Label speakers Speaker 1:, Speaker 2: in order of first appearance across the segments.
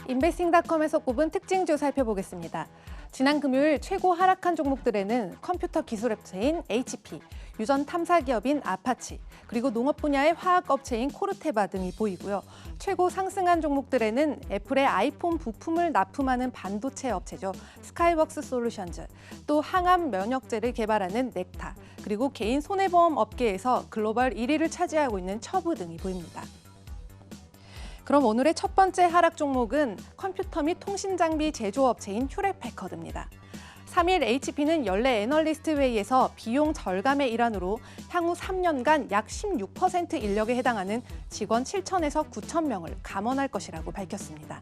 Speaker 1: 인베스팅닷컴에서 꼽은 특징주 살펴보겠습니다. 지난 금요일 최고 하락한 종목들에는 컴퓨터 기술 업체인 HP, 유전 탐사 기업인 아파치, 그리고 농업 분야의 화학 업체인 코르테바 등이 보이고요. 최고 상승한 종목들에는 애플의 아이폰 부품을 납품하는 반도체 업체죠. 스카이웍스 솔루션즈, 또 항암 면역제를 개발하는 넥타, 그리고 개인 손해보험 업계에서 글로벌 1위를 차지하고 있는 처브 등이 보입니다. 그럼 오늘의 첫 번째 하락 종목은 컴퓨터 및 통신 장비 제조업체인 휴렛패커드입니다. 3일 HP는 연례 애널리스트 회의에서 비용 절감의 일환으로 향후 3년간 약 16% 인력에 해당하는 직원 7천에서 9천 명을 감원할 것이라고 밝혔습니다.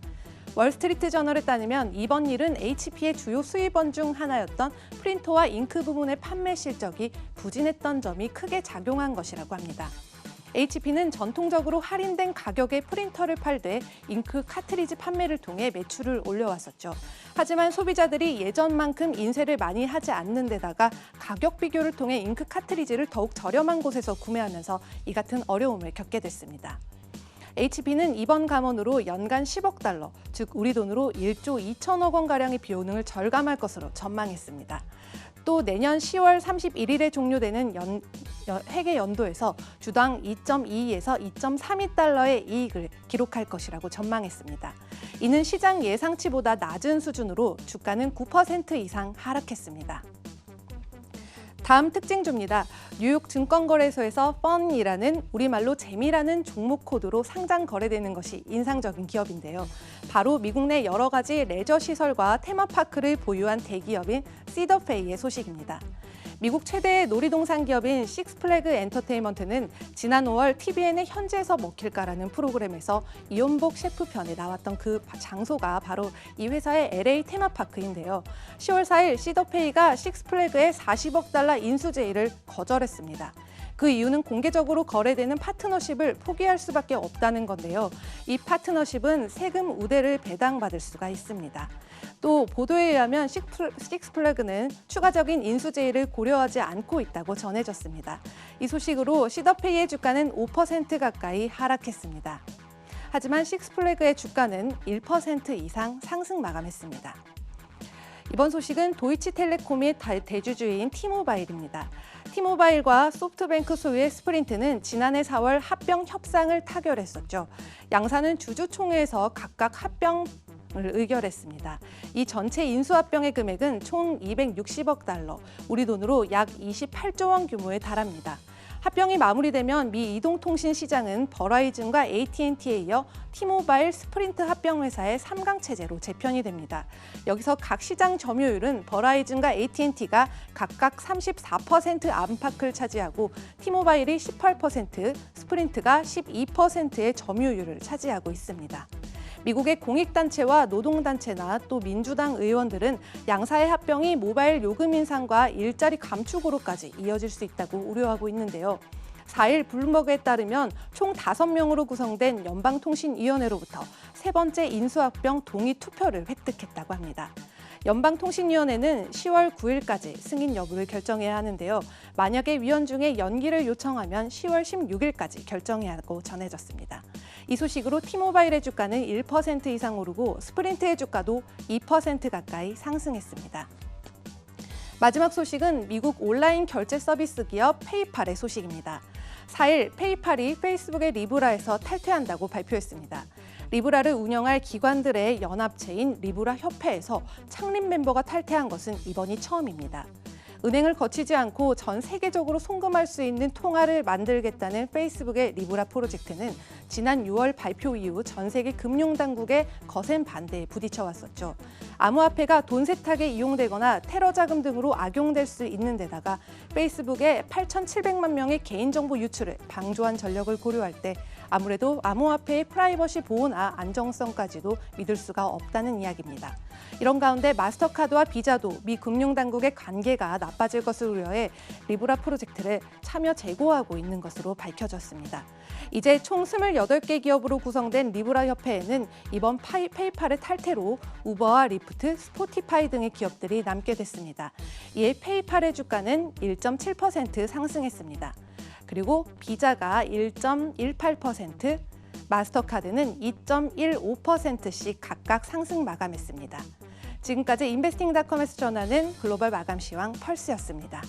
Speaker 1: 월스트리트 저널에 따르면 이번 일은 HP의 주요 수입원 중 하나였던 프린터와 잉크 부분의 판매 실적이 부진했던 점이 크게 작용한 것이라고 합니다. HP는 전통적으로 할인된 가격의 프린터를 팔되 잉크 카트리지 판매를 통해 매출을 올려왔었죠. 하지만 소비자들이 예전만큼 인쇄를 많이 하지 않는 데다가 가격 비교를 통해 잉크 카트리지를 더욱 저렴한 곳에서 구매하면서 이 같은 어려움을 겪게 됐습니다. HP는 이번 감원으로 연간 10억 달러, 즉 우리 돈으로 1조 2천억 원가량의 비용을 절감할 것으로 전망했습니다. 또 내년 10월 31일에 종료되는 회계 연도에서 주당 2.22에서 2.32달러의 이익을 기록할 것이라고 전망했습니다. 이는 시장 예상치보다 낮은 수준으로 주가는 9% 이상 하락했습니다. 다음 특징주입니다. 뉴욕 증권거래소에서 펀이라는 우리말로 재미라는 종목 코드로 상장 거래되는 것이 인상적인 기업인데요. 바로 미국 내 여러 가지 레저 시설과 테마파크를 보유한 대기업인 시더페이의 소식입니다. 미국 최대의 놀이동산 기업인 식스플래그 엔터테인먼트는 지난 5월 TVN의 현지에서 먹힐까라는 프로그램에서 이연복 셰프 편에 나왔던 그 장소가 바로 이 회사의 LA 테마파크인데요. 10월 4일 시더페이가 식스플래그의 40억 달러 인수 제의를 거절했습니다. 그 이유는 공개적으로 거래되는 파트너십을 포기할 수밖에 없다는 건데요. 이 파트너십은 세금 우대를 배당받을 수가 있습니다. 또 보도에 의하면 식스플래그는 추가적인 인수 제의를 고려하지 않고 있다고 전해졌습니다. 이 소식으로 시더페이의 주가는 5% 가까이 하락했습니다. 하지만 식스플래그의 주가는 1% 이상 상승 마감했습니다. 이번 소식은 도이치텔레콤의 대주주인 T모바일입니다. T모바일과 소프트뱅크 소유의 스프린트는 지난해 4월 합병 협상을 타결했었죠. 양사는 주주총회에서 각각 합병을 의결했습니다. 이 전체 인수합병의 금액은 총 260억 달러, 우리 돈으로 약 28조 원 규모에 달합니다. 합병이 마무리되면 미 이동통신 시장은 버라이즌과 AT&T에 이어 T모바일, 스프린트 합병 회사의 3강 체제로 재편이 됩니다. 여기서 각 시장 점유율은 버라이즌과 AT&T가 각각 34% 안팎을 차지하고 T모바일이 18%, 스프린트가 12%의 점유율을 차지하고 있습니다. 미국의 공익단체와 노동단체나 또 민주당 의원들은 양사의 합병이 모바일 요금 인상과 일자리 감축으로까지 이어질 수 있다고 우려하고 있는데요. 4일 블룸버그에 따르면 총 5명으로 구성된 연방통신위원회로부터 세 번째 인수합병 동의 투표를 획득했다고 합니다. 연방통신위원회는 10월 9일까지 승인 여부를 결정해야 하는데요. 만약에 위원 중에 연기를 요청하면 10월 16일까지 결정해야 하고 전해졌습니다. 이 소식으로 T모바일의 주가는 1% 이상 오르고 스프린트의 주가도 2% 가까이 상승했습니다. 마지막 소식은 미국 온라인 결제 서비스 기업 페이팔의 소식입니다. 4일 페이팔이 페이스북의 리브라에서 탈퇴한다고 발표했습니다. 리브라를 운영할 기관들의 연합체인 리브라 협회에서 창립 멤버가 탈퇴한 것은 이번이 처음입니다. 은행을 거치지 않고 전 세계적으로 송금할 수 있는 통화를 만들겠다는 페이스북의 리브라 프로젝트는 지난 6월 발표 이후 전 세계 금융당국의 거센 반대에 부딪혀왔었죠. 암호화폐가 돈 세탁에 이용되거나 테러 자금 등으로 악용될 수 있는 데다가 페이스북의 8,700만 명의 개인정보 유출을 방조한 전력을 고려할 때 아무래도 암호화폐의 프라이버시 보호나 안정성까지도 믿을 수가 없다는 이야기입니다. 이런 가운데 마스터카드와 비자도 미 금융당국의 관계가 나빠질 것을 우려해 리브라 프로젝트를 참여 재고하고 있는 것으로 밝혀졌습니다. 이제 총 28개 기업으로 구성된 리브라 협회에는 이번 페이팔의 탈퇴로 우버와 리프트, 스포티파이 등의 기업들이 남게 됐습니다. 이에 페이팔의 주가는 1.7% 상승했습니다. 그리고 비자가 1.18%, 마스터카드는 2.15%씩 각각 상승 마감했습니다. 지금까지 인베스팅닷컴에서 전하는 글로벌 마감 시황 펄스였습니다.